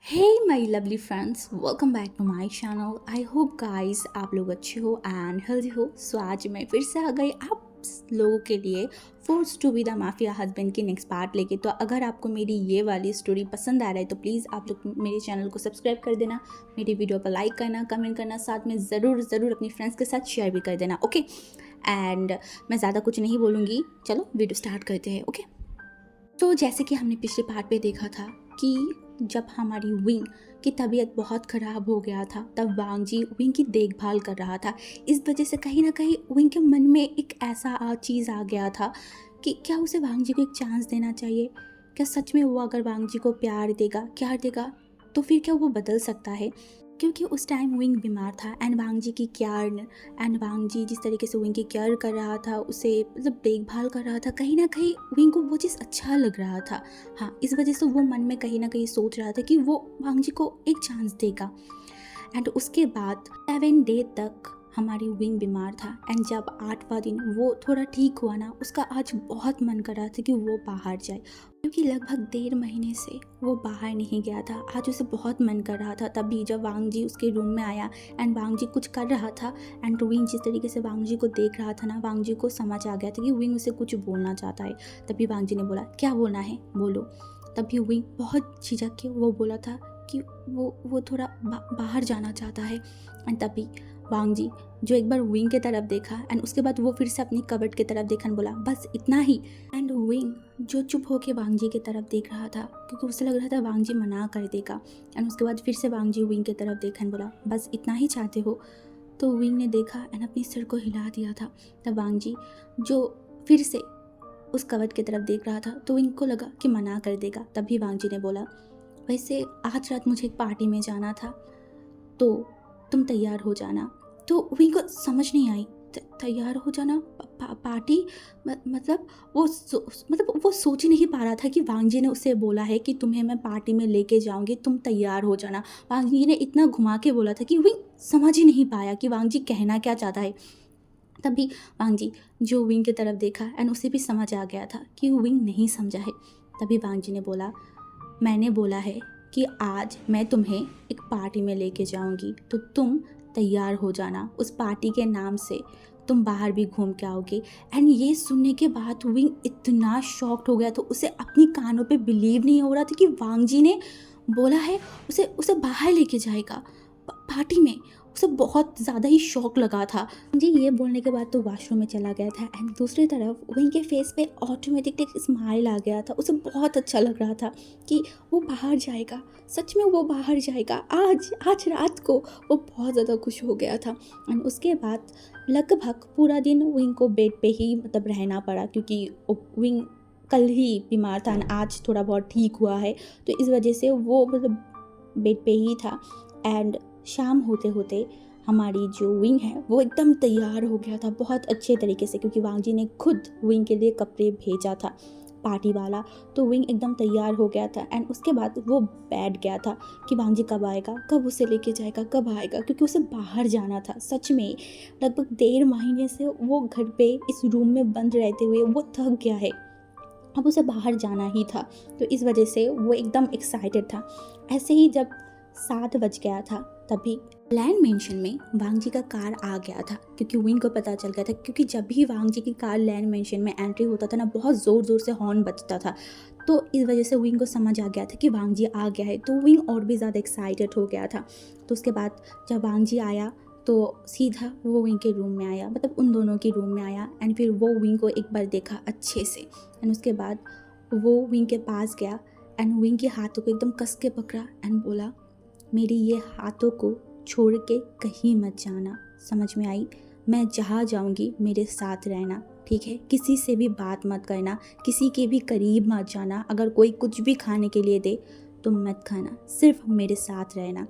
Hey my lovely friends, welcome back to my channel. I hope guys आप लोग अच्छे हो एंड हेल्दी हो। सो आज मैं फिर से आ गई आप लोगों के लिए force to be the mafia husband की नेक्स्ट पार्ट लेके। तो अगर आपको मेरी ये वाली स्टोरी पसंद आ रहा है तो प्लीज़ आप लोग मेरे चैनल को सब्सक्राइब कर देना, मेरी वीडियो पर लाइक करना, कमेंट करना, साथ में ज़रूर ज़रूर अपनी फ्रेंड्स के साथ शेयर भी कर देना। ओके एंड मैं ज़्यादा कुछ नहीं बोलूँगी, चलो वीडियो स्टार्ट करते हैं। ओके तो जैसे कि हमने पिछले पार्ट पे देखा था कि जब हमारी विंग की तबीयत बहुत ख़राब हो गया था तब वांग जी विंग की देखभाल कर रहा था। इस वजह से कहीं ना कहीं विंग के मन में एक ऐसा चीज़ आ गया था कि क्या उसे वांग जी को एक चांस देना चाहिए। क्या सच में वो अगर वांग जी को प्यार देगा तो फिर क्या वो बदल सकता है। क्योंकि उस टाइम विंग बीमार था एंड वांग जी की केयर एंड वांग जी जिस तरीके से विंग की केयर कर रहा था, उसे मतलब देखभाल कर रहा था, कहीं ना कहीं विंग को वो चीज़ अच्छा लग रहा था। हाँ, इस वजह से वो मन में कहीं ना कहीं सोच रहा था कि वो वांग जी को एक चांस देगा। एंड उसके बाद 7 डे तक हमारी विंग बीमार था एंड जब 8वां दिन वो थोड़ा ठीक हुआ ना, उसका आज बहुत मन कर रहा था कि वो बाहर जाए, क्योंकि लगभग 1.5 महीने से वो बाहर नहीं गया था। आज उसे बहुत मन कर रहा था। तभी जब वांग जी उसके रूम में आया एंड वांग जी कुछ कर रहा था एंड विंग जिस तरीके से वांग जी को देख रहा था ना, वांग जी को समझ आ गया था कि विंग उसे कुछ बोलना चाहता है। तभी वांग जी ने बोला, क्या बोलना है बोलो। तभी विंग बहुत झिझक के वो बोला था कि वो थोड़ा बाहर जाना चाहता है। एंड तभी वांग जी जो एक बार विंग की तरफ देखा एंड उसके बाद वो फिर से अपनी कबर्ड की तरफ देखा, बोला बस इतना ही। एंड विंग जो चुप होके वांग जी की तरफ देख रहा था क्योंकि उसे लग रहा था वांग जी मना कर देगा। एंड उसके बाद फिर से वांग जी विंग की तरफ देखा एंड बोला, बस इतना ही चाहते हो। तो विंग ने देखा एंड अपनी सिर को हिला दिया था। तब वांग जी जो फिर से उस कबर्ड की तरफ देख रहा था तो विंग को लगा कि मना कर देगा। तभी वांग जी ने बोला, वैसे आज रात मुझे एक पार्टी में जाना था तो तुम तैयार हो जाना। तो विंग को समझ नहीं आई, तैयार हो जाना पार्टी मतलब वो सोच ही नहीं पा रहा था कि वांग जी ने उसे बोला है कि तुम्हें मैं पार्टी में लेके जाऊंगी, तुम तैयार हो जाना। वांग जी ने इतना घुमा के बोला था कि विंग समझ ही नहीं पाया कि वांग जी कहना क्या चाहता है। तभी वांग जी जो विंग की तरफ देखा एंड उसे भी समझ आ गया था कि विंग नहीं समझा है। तभी वांग जी ने बोला, मैंने बोला है कि आज मैं तुम्हें एक पार्टी में लेके जाऊंगी तो तुम तैयार हो जाना। उस पार्टी के नाम से तुम बाहर भी घूम के आओगे। एंड ये सुनने के बाद विंग इतना शॉक्ड हो गया तो उसे अपनी कानों पे बिलीव नहीं हो रहा था कि वांग जी ने बोला है उसे उसे बाहर लेके जाएगा पार्टी में। उसे बहुत ज़्यादा ही शौक लगा था जी। ये बोलने के बाद तो वॉशरूम में चला गया था एंड दूसरी तरफ विंग के फेस पे ऑटोमेटिक एक स्माइल आ गया था। उसे बहुत अच्छा लग रहा था कि वो बाहर जाएगा, सच में वो बाहर जाएगा आज आज रात को। वो बहुत ज़्यादा खुश हो गया था। एंड उसके बाद लगभग पूरा दिन विंग को बेड पे ही मतलब रहना पड़ा, क्योंकि विंग कल ही बीमार था आज थोड़ा बहुत ठीक हुआ है, तो इस वजह से वो मतलब बेड पे ही था। एंड शाम होते होते हमारी जो विंग है वो एकदम तैयार हो गया था बहुत अच्छे तरीके से, क्योंकि वांग जी ने खुद विंग के लिए कपड़े भेजा था पार्टी वाला। तो विंग एकदम तैयार हो गया था एंड उसके बाद वो बैठ गया था कि वांग जी कब आएगा, कब उसे लेके जाएगा, कब आएगा, क्योंकि उसे बाहर जाना था। सच में लगभग 1.5 महीने से वो घर पे इस रूम में बंद रहते हुए वो थक गया है, अब उसे बाहर जाना ही था। तो इस वजह से वो एकदम एक्साइटेड था। ऐसे ही जब 7 बज गया था तभी लैंड मेंशन में वांग जी का कार आ गया था, क्योंकि विंग को पता चल गया था, क्योंकि जब भी वांग जी की कार लैंड मेंशन में एंट्री होता था ना, बहुत ज़ोर ज़ोर से हॉर्न बजता था। तो इस वजह से विंग को समझ आ गया था कि वांग जी आ गया है, तो विंग और भी ज़्यादा एक्साइटेड हो गया था। तो उसके बाद जब वांग जी आया तो सीधा वो विंग के रूम में आया, मतलब उन दोनों के रूम में आया एंड फिर वो विंग को एक बार देखा अच्छे से एंड उसके बाद वो विंग के पास गया एंड विंग के हाथों को एकदम कस के पकड़ा एंड बोला, मेरी ये हाथों को छोड़ के कहीं मत जाना, समझ में आई? मैं जहाँ जाऊँगी मेरे साथ रहना, ठीक है? किसी से भी बात मत करना, किसी के भी करीब मत जाना। अगर कोई कुछ भी खाने के लिए दे तो मत खाना, सिर्फ मेरे साथ रहना।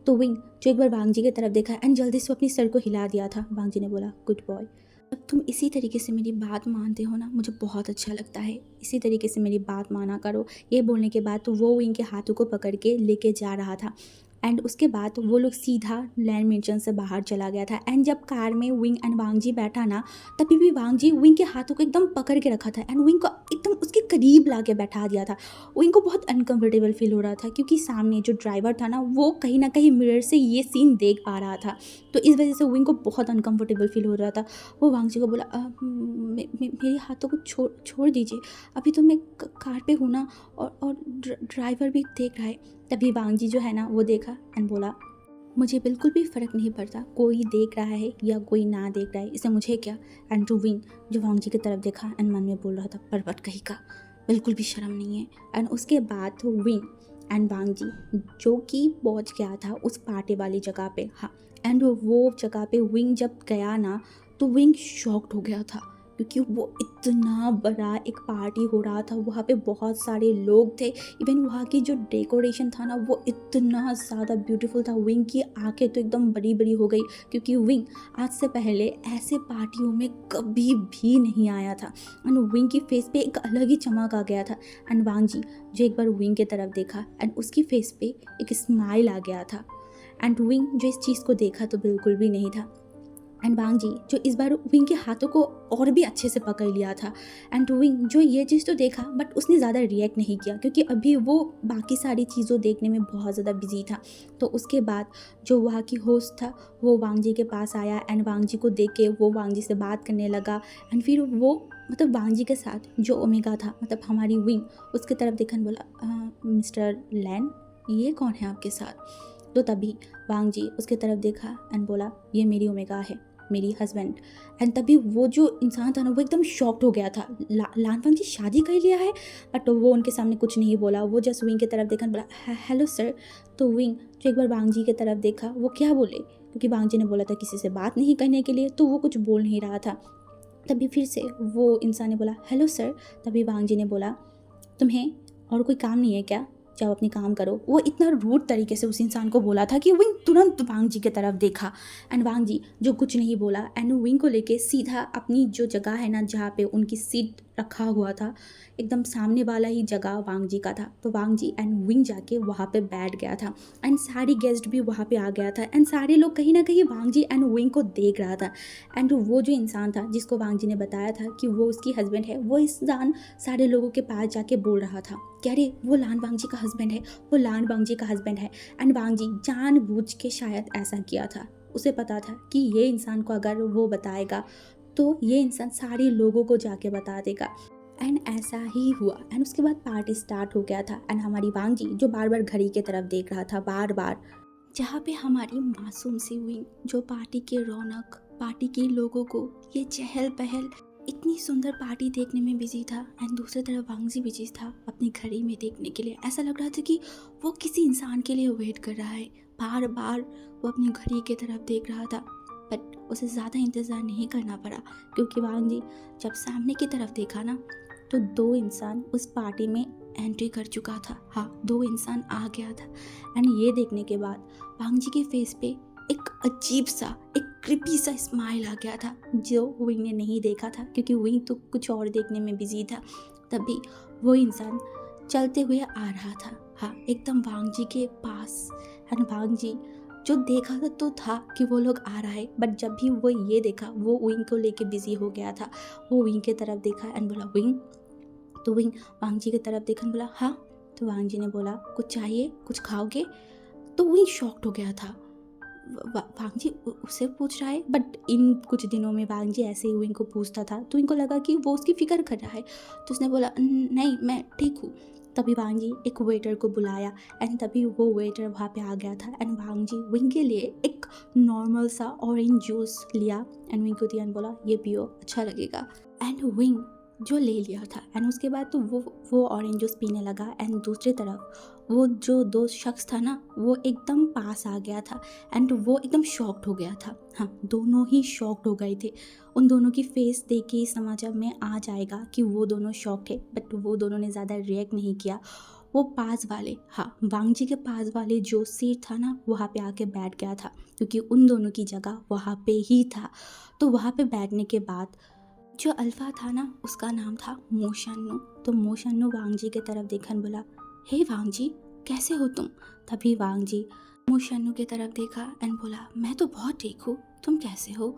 तो विंग जो एक बार वांग जी की तरफ देखा एंड जल्दी से अपनी सर को हिला दिया था। वांग जी ने बोला, गुड बॉय, अब तुम इसी तरीके से मेरी बात मानते हो ना, मुझे बहुत अच्छा लगता है। इसी तरीके से मेरी बात माना करो। ये बोलने के बाद तो वो विंग के हाथों को पकड़ के लेके जा रहा था एंड उसके बाद वो लोग सीधा लैंड मेंशन से बाहर चला गया था। एंड जब कार में विंग एंड वांग जी बैठा ना, तभी भी वांग जी विंग के हाथों को एकदम पकड़ के रखा था एंड विंग को एकदम उसके करीब ला के बैठा दिया था। विंग को बहुत अनकंफर्टेबल फील हो रहा था क्योंकि सामने जो ड्राइवर था ना, वो कहीं ना कहीं मिरर से ये सीन देख पा रहा था। तो इस वजह से विंग को बहुत अनकंफर्टेबल फील हो रहा था। वो वांग जी को बोला, मेरे हाथों को छोड़ दीजिए, अभी तो मैं कार पे हूँ ना, और ड्राइवर भी देख रहा है। तभी वांग जी जो है ना, वो देखा एंड बोला, मुझे बिल्कुल भी फ़र्क नहीं पड़ता कोई देख रहा है या कोई ना देख रहा है, इससे मुझे क्या। एंड टू विंग जो वांग जी की तरफ देखा एंड मन में बोल रहा था, परवट कहीं का, बिल्कुल भी शर्म नहीं है। एंड उसके बाद विंग एंड वांग जी जो कि पहुंच गया था उस पार्टी वाली जगह पे। हाँ, एंड वो जगह पे विंग जब गया ना, तो विंग शॉक्ड हो गया था क्योंकि वो इतना बड़ा एक पार्टी हो रहा था, वहाँ पे बहुत सारे लोग थे। इवन वहाँ की जो डेकोरेशन था ना, वो इतना ज़्यादा ब्यूटीफुल था। विंग की आंखें तो एकदम बड़ी बड़ी हो गई क्योंकि विंग आज से पहले ऐसे पार्टियों में कभी भी नहीं आया था। एंड विंग की फेस पे एक अलग ही चमक आ गया था। एंड वांग जी जो एक बार विंग की तरफ देखा एंड उसकी फेस पे एक स्माइल आ गया था। एंड विंग जो इस चीज़ को देखा तो बिल्कुल भी नहीं था। एंड वांग जी जो इस बार विंग के हाथों को और भी अच्छे से पकड़ लिया था। एंड विंग जो ये चीज़ तो देखा, बट उसने ज़्यादा रिएक्ट नहीं किया क्योंकि अभी वो बाकी सारी चीज़ों देखने में बहुत ज़्यादा बिजी था। तो उसके बाद जो वहाँ की होस्ट था, वो वांग जी के पास आया एंड वांग जी को देख के वो वांग जी से बात करने लगा। एंड फिर वो मतलब वांग जी के साथ जो ओमेगा था, मतलब हमारी विंग, उसके तरफ देखकर बोला, मिस्टर लैन, ये कौन है आपके साथ। तो तभी वांग जी उसके तरफ देखा एंड बोला, ये मेरी ओमेगा है, मेरी हस्बैंड। एंड तभी वो जो इंसान था ना, वो एकदम शॉक्ड हो गया था। लान वांग जी शादी कर लिया है, बट वो उनके सामने कुछ नहीं बोला। वो जस्ट विंग की तरफ देखा, बोला, हेलो सर। तो विंग जो एक बार वांग जी की तरफ देखा, वो क्या बोले, क्योंकि वांग जी ने बोला था किसी से बात नहीं करने के लिए, तो वो कुछ बोल नहीं रहा था। तभी फिर से वो इंसान ने बोला, हेलो सर। तभी वांग जी ने बोला, तुम्हें और कोई काम नहीं है क्या, जाओ अपनी काम करो। वो इतना रूड तरीके से उस इंसान को बोला था कि विंग तुरंत वांग जी की तरफ देखा एंड वांग जी जो कुछ नहीं बोला एंड विंग को लेके सीधा अपनी जो जगह है ना, जहाँ पे उनकी सीट रखा हुआ था, एकदम सामने वाला ही जगह वांग जी का था। तो वांग जी एंड विंग जाके वहाँ पे बैठ गया था एंड सारी गेस्ट भी वहाँ पे आ गया था एंड सारे लोग कहीं ना कहीं वांग जी एंड विंग को देख रहा था। एंड वो जो इंसान था जिसको वांग जी ने बताया था कि वो उसकी हस्बैंड है, वो इंसान सारे लोगों के पास जाके बोल रहा था कि अरे वो लान वांग जी का हस्बैंड है, वो लान वांग जी का हस्बैंड है। एंड वांग जी जानबूझ के शायद ऐसा किया था। उसे पता था कि ये इंसान को अगर वो बताएगा तो ये इंसान सारे लोगों को जाके बता देगा। एंड ऐसा ही हुआ। एंड उसके बाद पार्टी स्टार्ट हो गया था एंड हमारी वांग जी जो बार बार घड़ी की तरफ देख रहा था, बार बार, जहाँ पे हमारी मासूम सी विंग जो पार्टी के रौनक, पार्टी के लोगों को, ये चहल पहल, इतनी सुंदर पार्टी देखने में बिजी था। एंड दूसरी तरफ वांग जी बिजी था अपनी घड़ी में देखने के लिए। ऐसा लग रहा था कि वो किसी इंसान के लिए वेट कर रहा है, बार बार वो अपनी घड़ी की तरफ देख रहा था। बट उसे ज़्यादा इंतज़ार नहीं करना पड़ा क्योंकि वांग जी जब सामने की तरफ देखा ना, तो दो इंसान उस पार्टी में एंट्री कर चुका था। हाँ, दो इंसान आ गया था। एंड ये देखने के बाद वांग जी के फेस पे एक अजीब सा, एक क्रिपी सा स्माइल आ गया था जो विंग ने नहीं देखा था क्योंकि विंग तो कुछ और देखने में बिजी था। तभी वो इंसान चलते हुए आ रहा था, हाँ, एकदम वांग जी के पास। एंड वांग जी जो देखा तो था कि वो लोग आ रहा है, बट जब भी वो ये देखा, वो विंग को लेके बिजी हो गया था। वो विंग की तरफ देखा एंड बोला, विंग। तो विंग वांग जी की तरफ देखा, बोला, हाँ। तो वांग जी ने बोला, कुछ चाहिए, कुछ खाओगे। तो विंग शॉक्ड हो गया था। वांग जी उसे पूछ रहा है, बट इन कुछ दिनों में वांग जी ऐसे ही विंग को पूछता था तो इनको लगा कि वो उसकी फिक्र कर रहा है। तो उसने बोला, नहीं, मैं ठीक हूँ। तभी वांग जी एक वेटर को बुलाया एंड तभी वो वेटर वहाँ पे आ गया था एंड वांग जी विंग के लिए एक नॉर्मल सा ऑरेंज जूस लिया एंड विंग को दिया एंड बोला, ये पियो, अच्छा लगेगा। एंड विंग जो ले लिया था एंड उसके बाद तो वो ऑरेंज जूस पीने लगा एंड दूसरी तरफ वो जो दो शख्स था ना, वो एकदम पास आ गया था एंड वो एकदम शॉक्ड हो गया था। हाँ, दोनों ही शॉक्ड हो गए थे। उन दोनों की फेस देख के ही समझ में आ जाएगा कि वो दोनों शॉक्ड है, बट वो दोनों ने ज़्यादा रिएक्ट नहीं किया। वो पास वाले, हाँ, वांग जी के पास वाले जो सीट था ना, वहाँ पे आके बैठ गया था क्योंकि उन दोनों की जगह वहाँ पे ही था। तो वहाँ पे बैठने के बाद जो अल्फ़ा था ना, उसका नाम था मोशन्नो। तो मोशन्नो वांग जी की तरफ देखन बोला, हे वांग जी, कैसे हो तुम। तभी वांग जी मूशानु की तरफ देखा एंड बोला मैं तो बहुत ठीक हूँ, तुम कैसे हो?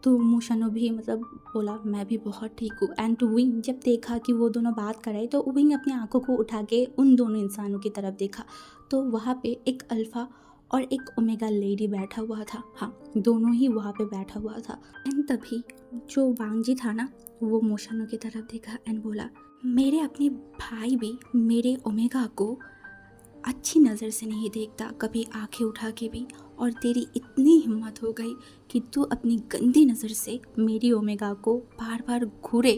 तो मूशानु भी मतलब बोला मैं भी बहुत ठीक हूँ। एंड विंग जब देखा कि वो दोनों बात कर रहे तो विंग अपनी आंखों को उठा के उन दोनों इंसानों की तरफ देखा तो वहाँ पे एक अल्फ़ा और एक ओमेगा लेडी बैठा हुआ था। हाँ, दोनों ही वहाँ पे बैठा हुआ था। एंड तभी जो वांगजी था ना, वो मूशानु की तरफ देखा एंड बोला मेरे अपने भाई भी मेरे ओमेगा को अच्छी नज़र से नहीं देखता, कभी आंखें उठा के भी, और तेरी इतनी हिम्मत हो गई कि तू अपनी गंदी नज़र से मेरी ओमेगा को बार बार घूरे,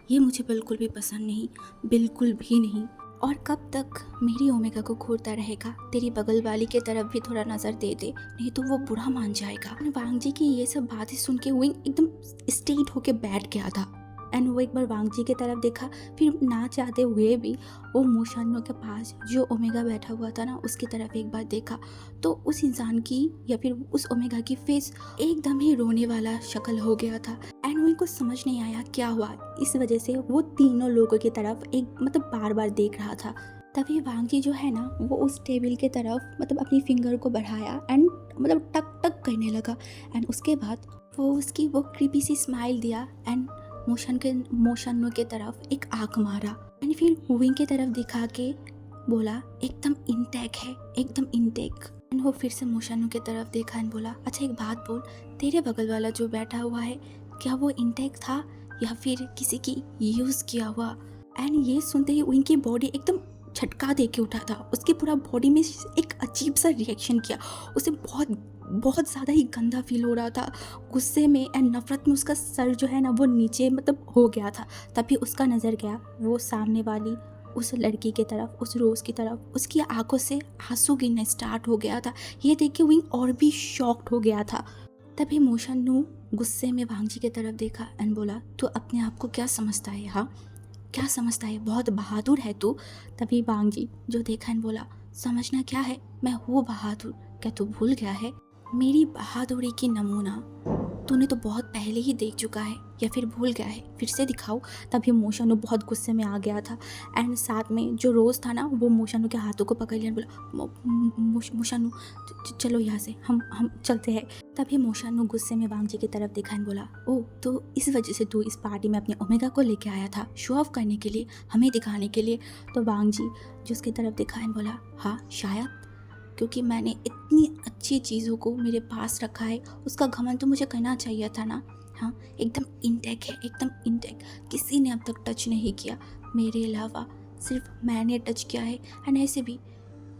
ये मुझे बिल्कुल भी पसंद नहीं, बिल्कुल भी नहीं। और कब तक मेरी ओमेगा को घूरता रहेगा? तेरी बगल वाली के तरफ भी थोड़ा नज़र दे दे, नहीं तो वो बुरा मान जाएगा। वांगजी की ये सब बातें सुन के विंग एकदम स्ट्रेट होके बैठ गया था। एंड वो एक बार वांगजी की तरफ देखा, फिर ना चाहते हुए भी वो मूशानु के पास जो ओमेगा बैठा हुआ था ना, उसकी तरफ एक बार देखा तो उस इंसान की या फिर उस ओमेगा की फेस एकदम ही रोने वाला शक्ल हो गया था। एंड उनको समझ नहीं आया क्या हुआ, इस वजह से वो तीनों लोगों की तरफ एक मतलब बार बार देख रहा था। तभी वांगजी जो है ना, वो उस टेबल के तरफ मतलब अपनी फिंगर को बढ़ाया एंड मतलब टक टक करने लगा। एंड उसके बाद वो उसकी वो क्रीपी सी स्माइल दिया एंड मूशानु के तरफ एक आंख मारा एंड फिर विंग की तरफ दिखा के बोला एकदम इंटेक है, एकदम इंटेक। एंड वो फिर से मूशानु की तरफ देखा एंड बोला अच्छा एक बात बोल, तेरे बगल वाला जो बैठा हुआ है क्या वो इंटेक था या फिर किसी की यूज़ किया हुआ? एंड ये सुनते ही विंग की बॉडी एकदम झटका दे के उठा था, उसकी पूरा बॉडी में एक अजीब सा रिएक्शन किया, उसे बहुत ज़्यादा ही गंदा फील हो रहा था। गुस्से में एंड नफरत में उसका सर जो है ना वो नीचे मतलब हो गया था। तभी उसका नज़र गया वो सामने वाली उस लड़की की तरफ, उस रोज़ की तरफ, उसकी आंखों से आंसू गिरना स्टार्ट हो गया था। ये देख के विंग और भी शॉक्ड हो गया था। तभी मूशानु गुस्से में वांगजी की तरफ देखा एंड बोला तू अपने आप को क्या समझता है? हाँ, क्या समझता है? बहुत बहादुर है तू। तभी वांगजी जो देखा एंड बोला समझना क्या है, मैं हूँ बहादुर, क्या तू भूल गया है? मेरी बहादुरी की नमूना तूने तो बहुत पहले ही देख चुका है या फिर भूल गया है, फिर से दिखाओ। तभी मूशानु बहुत गुस्से में आ गया था एंड साथ में जो रोज़ था ना, वो मूशानु के हाथों को पकड़ लिया, बोला मूशानु चलो यहाँ से, हम चलते हैं। तभी मूशानु गुस्से में वांगजी की तरफ देखा एंड बोला ओह, तो इस वजह से तू इस पार्टी में अपने ओमेगा को लेके आया था, शो ऑफ करने के लिए, हमें दिखाने के लिए? तो वांगजी जो उसकी तरफ देखा एंड बोला हाँ शायद, क्योंकि मैंने इतनी अच्छी चीज़ों को मेरे पास रखा है, उसका घमंड तो मुझे करना चाहिए था ना। हाँ, एकदम इंटेक है, एकदम इंटेक, किसी ने अब तक टच नहीं किया मेरे अलावा, सिर्फ मैंने टच किया है। एंड ऐसे भी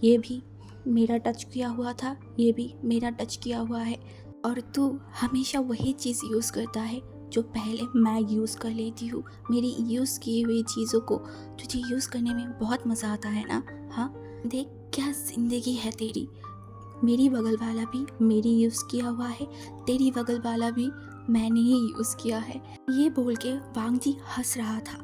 ये भी मेरा टच किया हुआ था, ये भी मेरा टच किया हुआ है, और तू हमेशा वही चीज़ यूज़ करता है जो पहले मैं यूज़ कर लेती हूँ। मेरी यूज़ की हुई चीज़ों को तुझे यूज़ करने में बहुत मज़ा आता है ना। हाँ, देख क्या ज़िंदगी है तेरी, मेरी बगल वाला भी मेरी यूज़ किया हुआ है, तेरी बगल वाला भी मैंने ही यूज़ किया है। ये बोल के वांगजी हंस रहा था।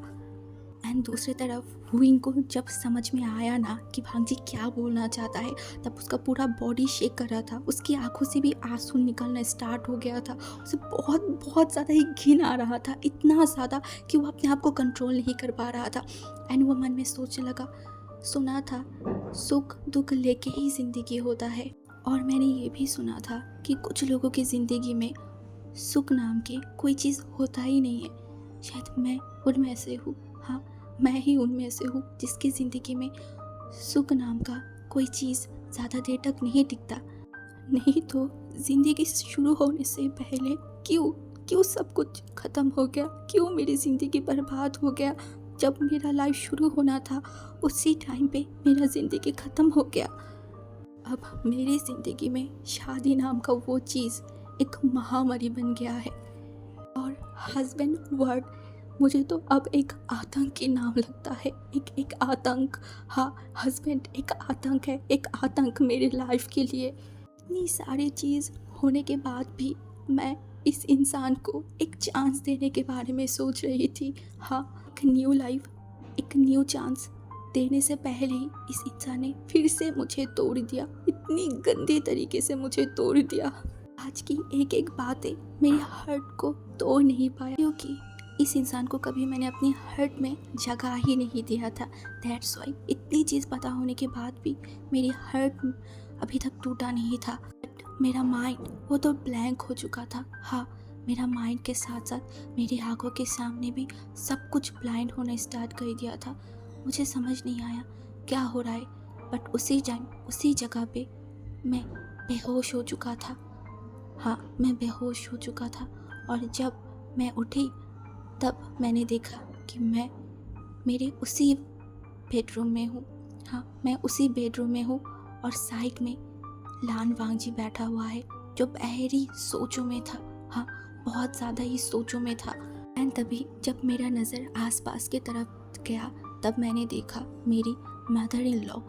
एंड दूसरी तरफ विंग को जब समझ में आया ना कि वांगजी क्या बोलना चाहता है, तब उसका पूरा बॉडी शेक कर रहा था, उसकी आंखों से भी आंसू निकलना स्टार्ट हो गया था, उसे बहुत ज़्यादा ही घिन आ रहा था, इतना ज़्यादा कि वो अपने आप को कंट्रोल नहीं कर पा रहा था। एंड वो मन में सोचने लगा सुना था सुख दुख लेके ही ज़िंदगी होता है, और मैंने ये भी सुना था कि कुछ लोगों की ज़िंदगी में सुख नाम के कोई चीज़ होता ही नहीं है। शायद मैं उनमें से हूँ। हाँ, मैं ही उनमें से हूँ जिसकी ज़िंदगी में सुख नाम का कोई चीज़ ज़्यादा देर तक नहीं टिकता। नहीं तो ज़िंदगी शुरू होने से पहले क्यों सब कुछ ख़त्म हो गया, क्यों मेरी ज़िंदगी बर्बाद हो गया? जब मेरा लाइफ शुरू होना था उसी टाइम पे मेरा ज़िंदगी ख़त्म हो गया। अब मेरी ज़िंदगी में शादी नाम का वो चीज़ एक महामारी बन गया है, और हस्बैंड वर्ड मुझे तो अब एक आतंकी नाम लगता है, एक आतंक। हाँ, हस्बैंड एक आतंक है, एक आतंक मेरी लाइफ के लिए। इतनी सारी चीज़ होने के बाद भी मैं इस इंसान को एक चांस देने के बारे में सोच रही थी। हाँ, एक न्यू लाइफ, एक न्यू चांस देने से पहले ही इस इंसान ने फिर से मुझे तोड़ दिया, इतनी गंदे तरीके से मुझे तोड़ दिया। आज की एक बातें मेरी हर्ट को तोड़ नहीं पाया, क्योंकि इस इंसान को कभी मैंने अपनी हर्ट में जगह ही नहीं दिया था। दैट्स वाई इतनी चीज़ पता होने के बाद भी मेरी हर्ट अभी तक टूटा नहीं था। बट मेरा माइंड वो तो ब्लैंक हो चुका था। हाँ, मेरा माइंड के साथ साथ मेरी आंखों के सामने भी सब कुछ ब्लाइंड होने स्टार्ट कर दिया था। मुझे समझ नहीं आया क्या हो रहा है, बट उसी टाइम उसी जगह पे मैं बेहोश हो चुका था। हाँ, मैं बेहोश हो चुका था। और जब मैं उठी तब मैंने देखा कि मैं मेरे उसी बेडरूम में हूँ। हाँ, मैं उसी बेडरूम में हूँ और साइड में लान वांगजी बैठा हुआ है, जो गहरी सोचों में था। हाँ, बहुत ज़्यादा ही सोचों में था। एंड तभी जब मेरा नज़र आसपास की तरफ गया तब मैंने देखा मेरी मदर इन लॉ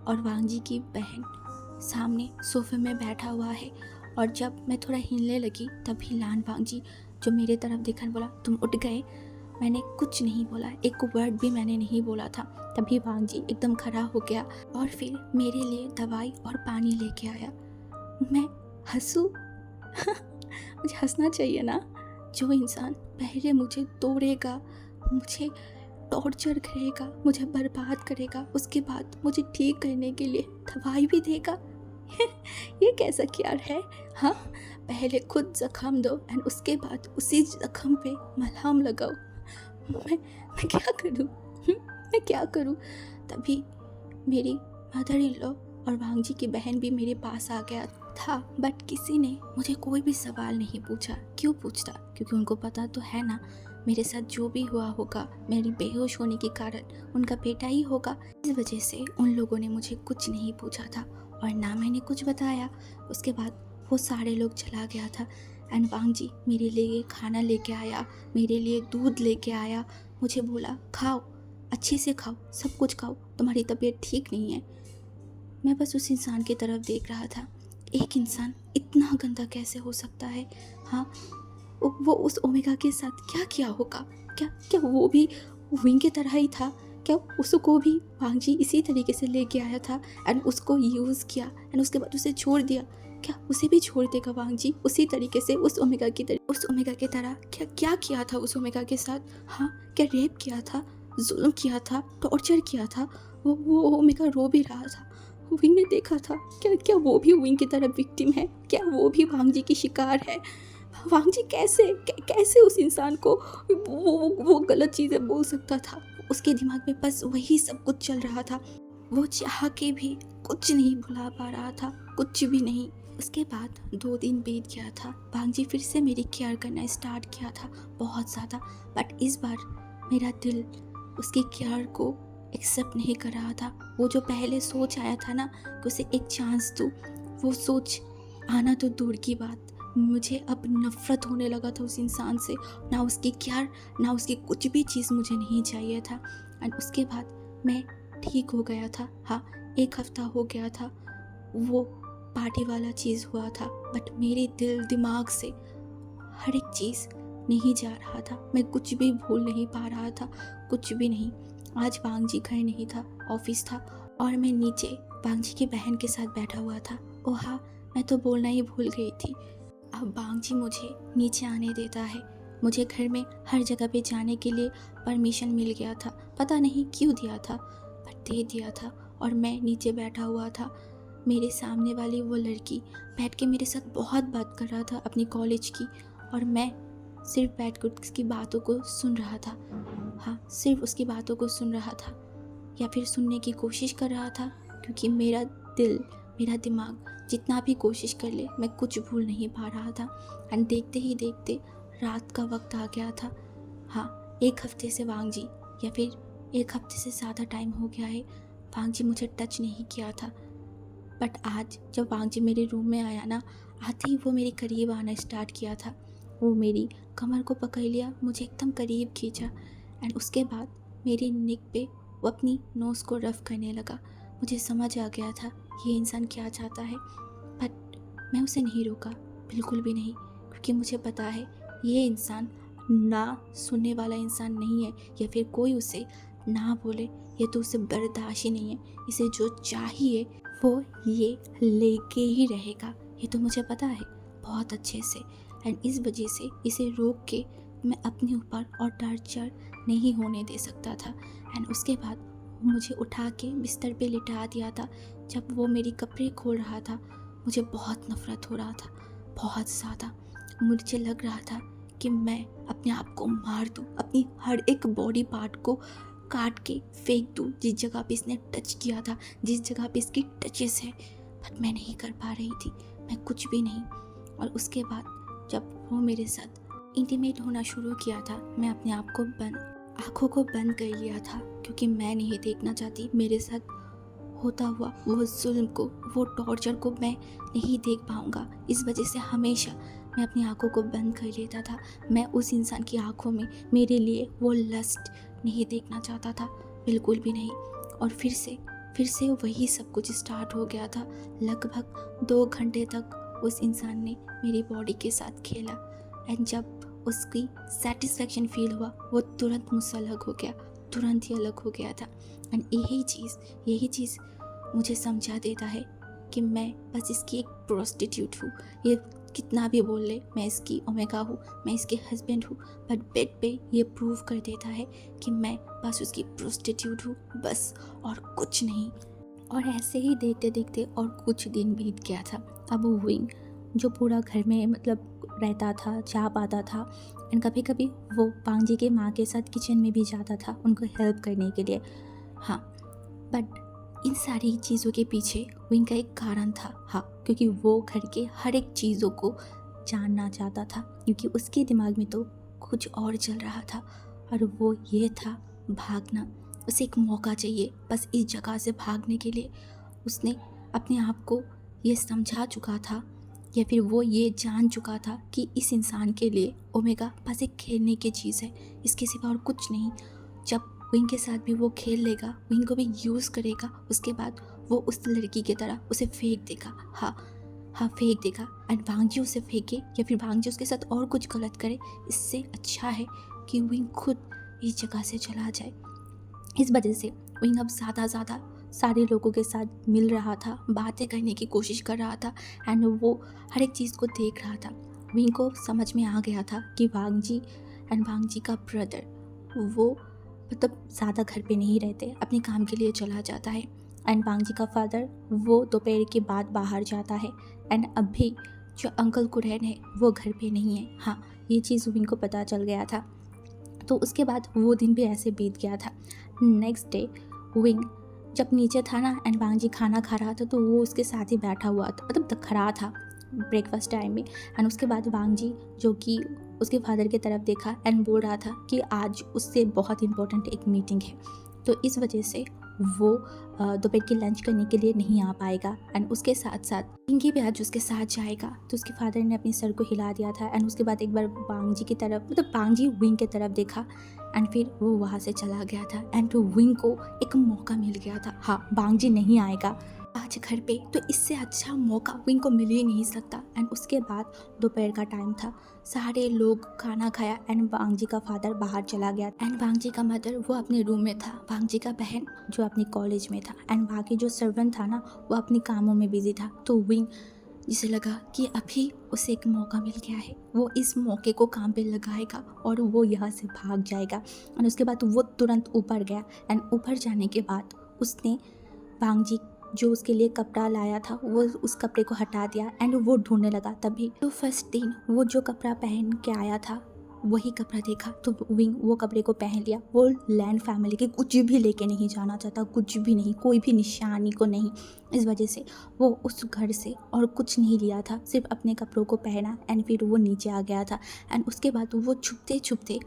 और वांगजी की बहन सामने सोफे में बैठा हुआ है। और जब मैं थोड़ा हिलने लगी तभी लान वांगजी जो मेरे तरफ देखकर बोला, तुम उठ गए? मैंने कुछ नहीं बोला, एक वर्ड भी मैंने नहीं बोला था। तभी वांगजी एकदम खड़ा हो गया और फिर मेरे लिए दवाई और पानी लेके आया। मैं हंसूं? मुझे हंसना चाहिए ना। जो इंसान पहले मुझे तोड़ेगा, मुझे टॉर्चर करेगा, मुझे बर्बाद करेगा, उसके बाद मुझे ठीक करने के लिए दवाई भी देगा। ये कैसा प्यार है? हाँ, पहले खुद जख्म दो एंड उसके बाद उसी जख्म पे मलहम लगाओ। मैं क्या करूँ? मैं क्या करूँ? तभी मेरी मदर इन लॉ और वांगजी की बहन भी मेरे पास आ गया था। बट किसी ने मुझे कोई भी सवाल नहीं पूछा। क्यों पूछता? क्योंकि उनको पता तो है ना, मेरे साथ जो भी हुआ होगा मेरी बेहोश होने के कारण उनका बेटा ही होगा। इस वजह से उन लोगों ने मुझे कुछ नहीं पूछा था और ना मैंने कुछ बताया। उसके बाद वो सारे लोग चला गया था एंड वांगजी मेरे लिए खाना लेके आया, मेरे लिए दूध लेके आया। मुझे बोला, खाओ, अच्छे से खाओ, सब कुछ खाओ, तुम्हारी तबीयत ठीक नहीं है। मैं बस उस इंसान की तरफ देख रहा था। एक इंसान इतना गंदा कैसे हो सकता है? हाँ, वो उस ओमेगा के साथ क्या किया होगा? क्या क्या वो भी विंग की तरह ही था? क्या उसको भी वांगजी इसी तरीके से लेके आया था एंड उसको यूज़ किया एंड उसके बाद उसे छोड़ दिया? क्या उसे भी छोड़ देगा वांगजी उसी तरीके से, उस ओमेगा की तरह? क्या क्या किया था उस ओमेगा के साथ? हाँ, क्या रेप किया था, जुल्म किया था, टॉर्चर किया था? वो ओमेगा रो भी रहा था। विंग ने देखा था। क्या क्या वो भी विंग की तरह विक्टिम है? क्या वो भी वांगजी की शिकार है? वांगजी कैसे उस इंसान को वो गलत चीज़ें बोल सकता था? उसके दिमाग में बस वही सब कुछ चल रहा था। वो चाह के भी कुछ नहीं भुला पा रहा था, कुछ भी नहीं। उसके बाद 2 दिन बीत गया था। वांगजी फिर से मेरी केयर करना स्टार्ट किया था, बहुत ज़्यादा। बट इस बार मेरा दिल उसकी केयर को एक्सेप्ट नहीं कर रहा था। वो जो पहले सोच आया था ना कि उसे एक चांस दूँ, वो सोच आना तो दूर की बात, मुझे अब नफ़रत होने लगा था उस इंसान से। ना उसकी केयर, ना उसकी कुछ भी चीज़ मुझे नहीं चाहिए था। एंड उसके बाद मैं ठीक हो गया था। हाँ, 1 हफ्ता हो गया था। वो पार्टी वाला चीज़ हुआ था, बट मेरे दिल दिमाग से हर एक चीज़ नहीं जा रहा था। मैं कुछ भी भूल नहीं पा रहा था, कुछ भी नहीं। आज वांगजी घर नहीं था, ऑफिस था और मैं नीचे वांगजी की बहन के साथ बैठा हुआ था। ओह हाँ, मैं तो बोलना ही भूल गई थी। अब वांगजी मुझे नीचे आने देता है। मुझे घर में हर जगह पे जाने के लिए परमिशन मिल गया था। पता नहीं क्यों दिया था, बट दे दिया था। और मैं नीचे बैठा हुआ था। मेरे सामने वाली वो लड़की बैठ के मेरे साथ बहुत बात कर रहा था अपनी कॉलेज की, और मैं सिर्फ बैठ कर उसकी बातों को सुन रहा था। हाँ, सिर्फ उसकी बातों को सुन रहा था, या फिर सुनने की कोशिश कर रहा था, क्योंकि मेरा दिल, मेरा दिमाग जितना भी कोशिश कर ले, मैं कुछ भूल नहीं पा रहा था। एंड देखते ही देखते रात का वक्त आ गया था। हाँ, 1 हफ्ते से वांगजी, या फिर 1 हफ्ते से ज़्यादा टाइम हो गया है, वांगजी मुझे टच नहीं किया था। बट आज जब वांगजी मेरे रूम में आया ना, आते ही वो मेरे करीब आना स्टार्ट किया था। वो मेरी कमर को पकड़ लिया, मुझे एकदम करीब खींचा एंड उसके बाद मेरी नेक पे वो अपनी नोज़ को रफ़ करने लगा। मुझे समझ आ गया था ये इंसान क्या चाहता है, बट मैं उसे नहीं रोका, बिल्कुल भी नहीं, क्योंकि मुझे पता है ये इंसान ना सुनने वाला इंसान नहीं है, या फिर कोई उसे ना बोले ये तो उसे बर्दाश्त ही नहीं है। इसे जो चाहिए वो ये लेके ही रहेगा, ये तो मुझे पता है बहुत अच्छे से। एंड इस वजह से इसे रोक के मैं अपने ऊपर और टॉर्चर नहीं होने दे सकता था। एंड उसके बाद मुझे उठा के बिस्तर पे लिटा दिया था। जब वो मेरी कपड़े खोल रहा था मुझे बहुत नफ़रत हो रहा था, बहुत ज़्यादा। मुझे लग रहा था कि मैं अपने आप को मार दूँ, अपनी हर एक बॉडी पार्ट को काट के फेंक दूँ जिस जगह पे इसने टच किया था, जिस जगह पे इसकी टचेस है। बट मैं नहीं कर पा रही थी, मैं कुछ भी नहीं। और उसके बाद जब वो मेरे साथ इंटीमेट होना शुरू किया था, मैं अपने आप को आँखों को बंद कर लिया था, क्योंकि मैं नहीं देखना चाहती मेरे साथ होता हुआ वो जुल्म को, वो टॉर्चर को मैं नहीं देख पाऊँगा। इस वजह से हमेशा मैं अपनी आँखों को बंद कर लेता था। मैं उस इंसान की आँखों में मेरे लिए वो लस्ट नहीं देखना चाहता था, बिल्कुल भी नहीं। और फिर से वही सब कुछ स्टार्ट हो गया था। लगभग 2 घंटे तक उस इंसान ने मेरी बॉडी के साथ खेला, एंड जब उसकी सेटिस्फेक्शन फील हुआ वो तुरंत मुझसे अलग हो गया, तुरंत ही अलग हो गया था। एंड यही चीज़ मुझे समझा देता है कि मैं बस इसकी एक प्रोस्टिट्यूट हूँ। ये कितना भी बोल ले मैं इसकी ओमेगा हूँ, मैं इसके हस्बैंड हूँ, बट बेड पे ये प्रूव कर देता है कि मैं बस उसकी प्रोस्टिट्यूट हूँ, बस, और कुछ नहीं। और ऐसे ही देखते देखते और कुछ दिन बीत गया था। अब विंग जो पूरा घर में मतलब रहता था, जा पाता था, एंड कभी कभी वो पांग जी के माँ के साथ किचन में भी जाता था उनको हेल्प करने के लिए। हाँ, बट इन सारी चीज़ों के पीछे विंग का एक कारण था। हाँ, क्योंकि वो घर के हर एक चीज़ों को जानना चाहता था, क्योंकि उसके दिमाग में तो कुछ और चल रहा था, और वो ये था भागना। उसे एक मौका चाहिए बस इस जगह से भागने के लिए। उसने अपने आप को ये समझा चुका था, या फिर वो ये जान चुका था कि इस इंसान के लिए ओमेगा बस एक खेलने की चीज़ है, इसके सिवा और कुछ नहीं। जब विंग के साथ भी वो खेल लेगा, विंग को भी यूज़ करेगा, उसके बाद वो उस लड़की की तरह उसे फेंक देगा। हाँ, फेंक देगा, एंड भांजी उसे फेंके या फिर भांजी उसके साथ और कुछ गलत करे। इससे अच्छा है कि विंग खुद इस जगह से चला जाए। इस वजह से विंग अब ज़्यादा सारे लोगों के साथ मिल रहा था, बातें करने की कोशिश कर रहा था, एंड वो हर एक चीज़ को देख रहा था। विंग को समझ में आ गया था कि भांजी एंड भांजी का ब्रदर वो मतलब ज़्यादा घर पे नहीं रहते, अपने काम के लिए चला जाता है, एंड भांजी का फादर वो दोपहर के बाद बाहर जाता है, एंड अभी जो अंकल कुरैन है वो घर पे नहीं है। हाँ, ये चीज़ विंग को पता चल गया था। तो उसके बाद वो दिन भी ऐसे बीत गया था। नेक्स्ट डे विंग जब नीचे था ना, एंड वांग जी खाना खा रहा था, तो वो उसके साथ ही बैठा हुआ था, मतलब खड़ा था ब्रेकफास्ट टाइम में। एंड उसके बाद वांग जी जो कि उसके फादर की तरफ देखा एंड बोल रहा था कि आज उससे बहुत इंपॉर्टेंट एक मीटिंग है, तो इस वजह से वो दोपहर की लंच करने के लिए नहीं आ पाएगा। एंड उसके साथ साथ पिंकी भी आज उसके साथ जाएगा। तो उसके फादर ने अपने सर को हिला दिया था, एंड उसके बाद एक बार वांग जी की तरफ, मतलब वांग जी विंग की तरफ देखा, एंड फिर वो वहाँ से चला गया था। एंड तो विंग को एक मौका मिल गया था। हाँ, वांग जी नहीं आएगा आज घर पे, तो इससे अच्छा मौका विंग को मिल ही नहीं सकता। एंड उसके बाद दोपहर का टाइम था, सारे लोग खाना खाया, एंड वांग जी का फादर बाहर चला गया, एंड वांग जी का मदर वो अपने रूम में था, वांग जी का बहन जो अपनी कॉलेज में था, एंड बाकी जो सर्वेंट था ना वो अपने कामों में बिजी था। तो विंग जिसे लगा कि अभी उसे एक मौका मिल गया है, वो इस मौके को काम पे लगाएगा और वो यहाँ से भाग जाएगा। और उसके बाद वो तुरंत ऊपर गया, एंड ऊपर जाने के बाद उसने वांग जी जो उसके लिए कपड़ा लाया था वो उस कपड़े को हटा दिया, एंड वो ढूंढने लगा। तभी तो फर्स्ट दिन वो जो कपड़ा पहन के आया था वही कपड़ा देखा, तो विंग वो कपड़े को पहन लिया। वो लैंड फैमिली के कुछ भी लेके नहीं जाना चाहता, कुछ भी नहीं, कोई भी निशानी को नहीं। इस वजह से वो उस घर से और कुछ नहीं लिया था, सिर्फ अपने कपड़ों को पहना, एंड फिर वो नीचे आ गया था। एंड उसके बाद वो छुपते छुपते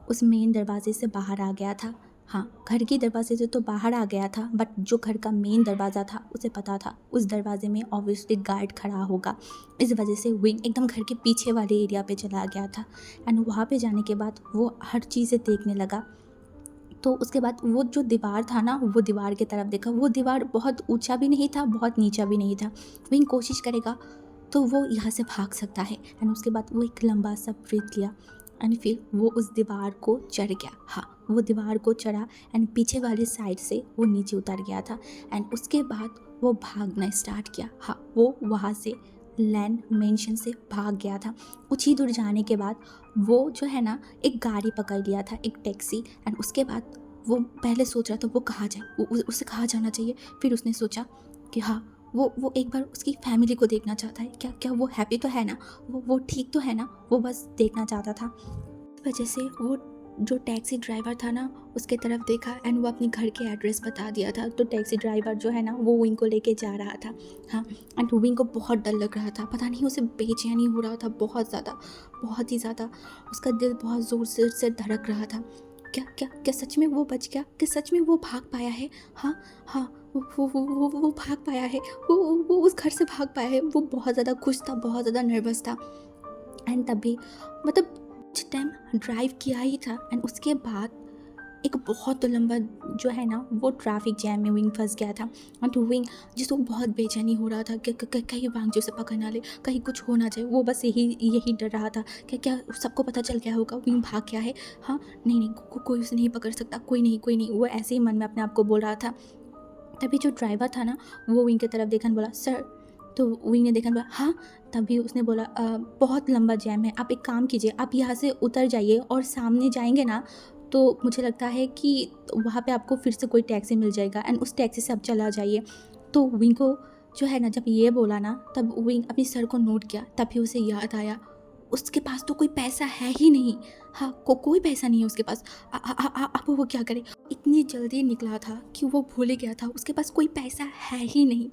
उस मेन दरवाजे से बाहर आ गया था। हाँ, घर के दरवाजे से तो बाहर आ गया था, बट जो घर का मेन दरवाज़ा था उसे पता था उस दरवाजे में ऑब्वियसली गार्ड खड़ा होगा। इस वजह से विंग एकदम घर के पीछे वाले एरिया पे चला गया था, एंड वहाँ पे जाने के बाद वो हर चीज़ें देखने लगा। तो उसके बाद वो जो दीवार था ना, वो दीवार की तरफ देखा। वो दीवार बहुत ऊंचा भी नहीं था, बहुत नीचा भी नहीं था। विंग कोशिश करेगा तो वो यहाँ से भाग सकता है। एंड उसके बाद वो एक लंबा सा ब्रीथ लिया, एंड फिर वो उस दीवार को चढ़ गया। हाँ, वो दीवार को चढ़ा, एंड पीछे वाली साइड से वो नीचे उतर गया था। एंड उसके बाद वो भागना स्टार्ट किया। हाँ, वो वहाँ से लैंड मेंशन से भाग गया था। कुछ ही दूर जाने के बाद वो जो है ना एक गाड़ी पकड़ लिया था, एक टैक्सी, एंड उसके बाद वो पहले सोच रहा था वो कहाँ जाए, उसे कहाँ जाना चाहिए। फिर उसने सोचा कि हाँ, वो एक बार उसकी फैमिली को देखना चाहता है, क्या क्या वो हैप्पी तो है ना, वो ठीक तो है ना, वो बस देखना चाहता था। इस वजह से वो जो टैक्सी ड्राइवर था ना उसके तरफ देखा एंड वो अपनी घर के एड्रेस बता दिया था। तो टैक्सी ड्राइवर जो है ना वो विंग को लेके जा रहा था। हाँ, एंड विंग को बहुत डर लग रहा था, पता नहीं उसे बेचैनी हो रहा था बहुत ज़्यादा, बहुत ही ज़्यादा। उसका दिल बहुत ज़ोर से धड़क रहा था। क्या क्या क्या सच में वो बच गया? क्या सच में वो भाग पाया है? हाँ हाँ, वो भाग पाया है, वो उस घर से भाग पाया है। वो बहुत ज़्यादा खुश था, बहुत ज़्यादा नर्वस था। एंड तभी मतलब कुछ टाइम ड्राइव किया ही था एंड उसके बाद एक बहुत लंबा जो है ना वो ट्रैफिक जैम में विंग फंस गया था। एंड विंग जिसको बहुत बेचैनी हो रहा था कि कहीं वांग जो से पकड़ ना ले, कहीं कुछ हो ना जाए, वो बस यही डर रहा था कि क्या सबको पता चल गया होगा विंग भाग गया है। हाँ नहीं नहीं, कोई उसे नहीं पकड़ सकता, कोई नहीं, वो ऐसे ही मन में अपने आप को बोल रहा था। तभी जो ड्राइवर था ना वो विंग की तरफ देखा बोला सर। तो विंग ने देखा बोला हाँ। तभी उसने बोला बहुत लंबा जैम है, आप एक काम कीजिए, आप यहाँ से उतर जाइए और सामने जाएंगे ना तो मुझे लगता है कि वहाँ पे आपको फिर से कोई टैक्सी मिल जाएगा एंड उस टैक्सी से आप चला जाइए। तो विंग को जो है ना जब ये बोला ना तब विंग अपनी सर को नोट किया। तभी उसे याद आया उसके पास तो कोई पैसा है ही नहीं। हाँ, कोई पैसा नहीं है उसके पास। अब वो क्या करे? इतनी जल्दी निकला था कि वो भूल ही गया था उसके पास कोई पैसा है ही नहीं।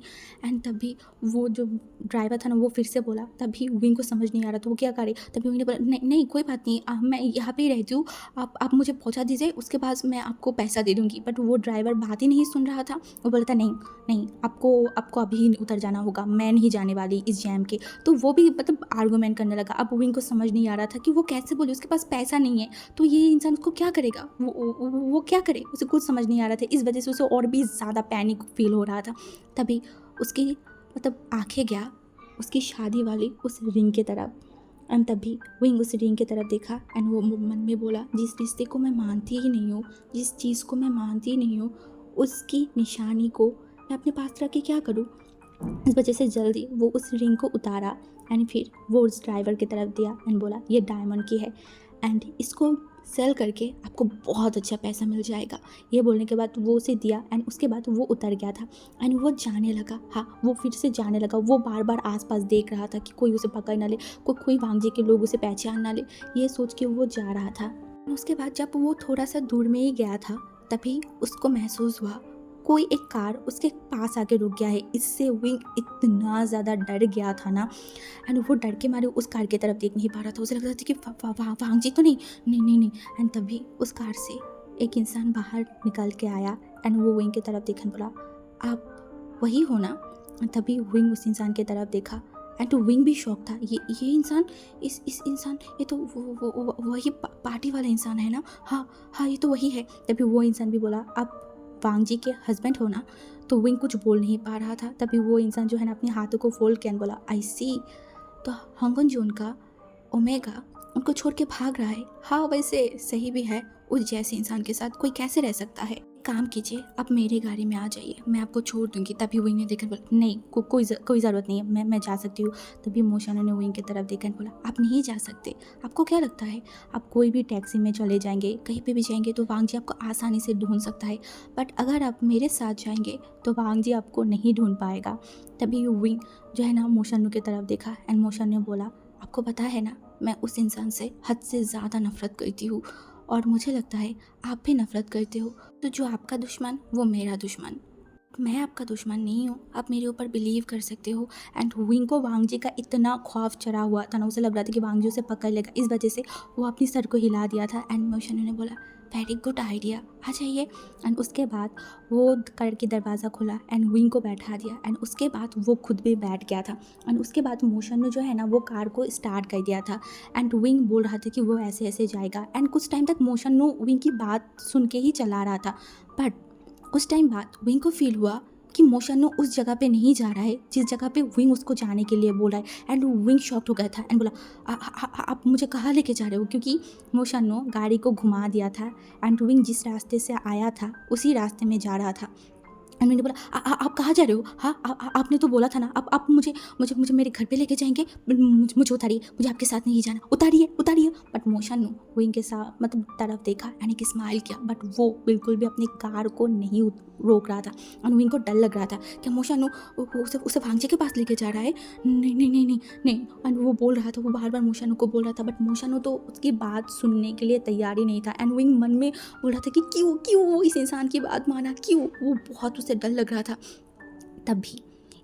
एंड तभी वो जो ड्राइवर था ना वो फिर से बोला। तभी विंग को समझ नहीं आ रहा था वो क्या करे। तभी विंग ने बोला नहीं नहीं कोई बात नहीं, मैं यहाँ पे ही रहती हूँ, आप मुझे पहुँचा दीजिए, उसके बाद मैं आपको पैसा दे दूँगी। बट वो ड्राइवर बात ही नहीं सुन रहा था। वो बोलता नहीं नहीं, आपको अभी उतर जाना होगा, मैं नहीं जाने वाली इस जैम के। तो वो भी मतलब आर्गूमेंट करने लगा। अब विंग को समझ नहीं आ रहा था कि वो कैसे बोले, उसके पास पैसा नहीं है तो ये इंसान उसको क्या करेगा, वो क्या करे, उसे कुछ समझ नहीं आ रहा था। इस वजह से उसे और भी ज़्यादा पैनिक फील हो रहा था। तभी उसकी मतलब आंखें गया उसकी शादी वाली उस रिंग की तरफ। एंड तभी विंग उस रिंग की तरफ देखा एंड वो मन में बोला जिस रिश्ते को मैं मानती ही नहीं हूँ, जिस चीज़ को मैं मानती ही नहीं हूँ, उसकी निशानी को मैं अपने पास रख के क्या करूँ। इस वजह से जल्दी वो उस रिंग को उतारा एंड फिर वो उस ड्राइवर की तरफ दिया एंड बोला ये डायमंड की है एंड इसको सेल करके आपको बहुत अच्छा पैसा मिल जाएगा। ये बोलने के बाद वो उसे दिया एंड उसके बाद वो उतर गया था एंड वो जाने लगा। हाँ, वो फिर से जाने लगा। वो बार बार आसपास देख रहा था कि कोई उसे पकड़ ना ले, कोई वांगजी के लोग उसे पहचान ना ले, ये सोच के वो जा रहा था। उसके बाद जब वो थोड़ा सा दूर में ही गया था तभी उसको महसूस हुआ कोई एक कार उसके पास आके रुक गया है। इससे विंग इतना ज़्यादा डर गया था ना एंड वो डर के मारे उस कार की तरफ देख नहीं पा रहा था। उसे लग रहा था कि वांग जी तो नहीं। एंड तभी उस कार से एक इंसान बाहर निकल के आया एंड वो विंग की तरफ देखा बोला आप वही हो ना। तभी विंग उस इंसान की तरफ देखा एंड विंग भी शॉक था। ये इंसान, इस इंसान, ये तो वही पार्टी वाला इंसान है ना। हाँ ये तो वही है। तभी वो इंसान भी बोला आप वांग जी के हस्बैंड हो ना। तो विंग कुछ बोल नहीं पा रहा था। तभी वो इंसान जो है ना अपने हाथों को फोल्ड किया बोला आई सी। तो हंगन जो उनका ओमेगा उनको छोड़ के भाग रहा है। हाँ वैसे सही भी है, उस जैसे इंसान के साथ कोई कैसे रह सकता है। काम कीजिए आप मेरी गाड़ी में आ जाइए, मैं आपको छोड़ दूंगी। तभी विंग ने देखकर बोला नहीं कोई ज़रूरत नहीं है, मैं जा सकती हूँ। तभी मोशाना ने विंग की तरफ देखकर बोला आप नहीं जा सकते। आपको क्या लगता है आप कोई भी टैक्सी में चले जाएंगे, कहीं पे भी जाएंगे तो वांग जी आपको आसानी से ढूंढ सकता है, बट अगर आप मेरे साथ जाएंगे तो वांग जी आपको नहीं ढूंढ पाएगा। तभी विंग जो है ना मोशानु की तरफ देखा एंड मोशानु ने बोला आपको पता है ना मैं उस इंसान से हद से ज़्यादा नफरत करती हूँ और मुझे लगता है आप भी नफरत करते हो। तो जो आपका दुश्मन वो मेरा दुश्मन, मैं आपका दुश्मन नहीं हूँ, आप मेरे ऊपर बिलीव कर सकते हो। एंड विंग को वांग जी का इतना खौफ चढ़ा हुआ था ना, उसे लग रहा था कि वांग जी उसे पकड़ लेगा। इस वजह से वो अपनी सर को हिला दिया था एंड मोशानु ने बोला वेरी गुड आइडिया, आ जाइए। एंड उसके बाद वो कर के दरवाज़ा खोला एंड विंग को बैठा दिया एंड उसके बाद वो खुद भी बैठ गया था। एंड उसके बाद मोशानु जो है ना वो कार को स्टार्ट कर दिया था एंड विंग बोल रहा था कि वो ऐसे ऐसे जाएगा। एंड कुछ टाइम तक मोशानु विंग की बात सुन के ही चला रहा था, बट कुछ टाइम बाद विंग को फील हुआ कि मोशानु उस जगह पे नहीं जा रहा है जिस जगह पे विंग उसको जाने के लिए बोला है। एंड विंग शॉक्ड हो गया था एंड बोला आप मुझे कहाँ लेके जा रहे हो, क्योंकि मोशानु गाड़ी को घुमा दिया था एंड विंग जिस रास्ते से आया था उसी रास्ते में जा रहा था। एंड मैंने बोला आप कहाँ जा रहे हो? हाँ आपने तो बोला था ना आप मुझे मुझे मुझे मेरे घर पे लेके जाएंगे, मुझे उतारिए, मुझे आपके साथ नहीं जाना, उतारिए उतारिए। बट मोशन विंग के साथ मतलब तरफ देखा एंड एक स्माइल किया, बट वो बिल्कुल भी अपनी कार को नहीं रोक रहा था। एंड विंग को डर लग रहा था कि मोशन उसे भांजे के पास लेके जा रहा है। नहीं नहीं नहीं नहीं नहीं। एंड वो बोल रहा था, वो बार बार मोशन को बोल रहा था, बट मोशन तो उसकी बात सुनने के लिए तैयार ही नहीं था। एंड विंग मन में बोल रहा था कि क्यों क्यों वो इस इंसान की बात माना, क्यों? वो बहुत उसे डर लग रहा था। तभी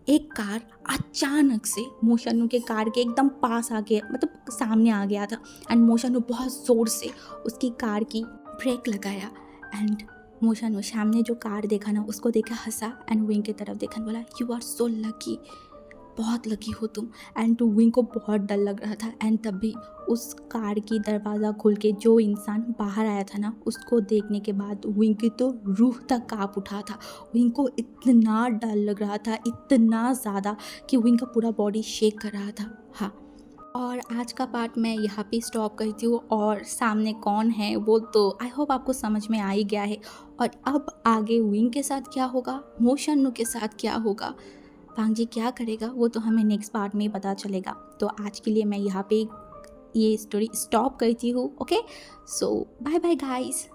एक कार अचानक से मोशनु के कार के एकदम पास आ गया, मतलब सामने आ गया था। एंड मोशनु बहुत ज़ोर से उसकी कार की ब्रेक लगाया। एंड मोशनु सामने जो कार देखा ना, उसको देखा, हंसा एंड विंग की तरफ देखा, बोला यू आर सो लकी, बहुत लकी हो तुम। एंड टू विंग को बहुत डर लग रहा था। एंड तभी उस कार की दरवाज़ा खोल के जो इंसान बाहर आया था ना, उसको देखने के बाद विंग की तो रूह तक काँप उठा था। विंग को इतना डर लग रहा था, इतना ज़्यादा, कि विंग का पूरा बॉडी शेक कर रहा था। हाँ, और आज का पार्ट मैं यहाँ पे स्टॉप करती हूँ, और सामने कौन है वो तो आई होप आपको समझ में आ ही गया है। और अब आगे विंग के साथ क्या होगा, मोशनु के साथ क्या होगा, पांगजी क्या करेगा, वो तो हमें नेक्स्ट पार्ट में ही पता चलेगा। तो आज के लिए मैं यहाँ पे ये स्टोरी स्टॉप करती हूँ। ओके, सो बाय बाय गाइस।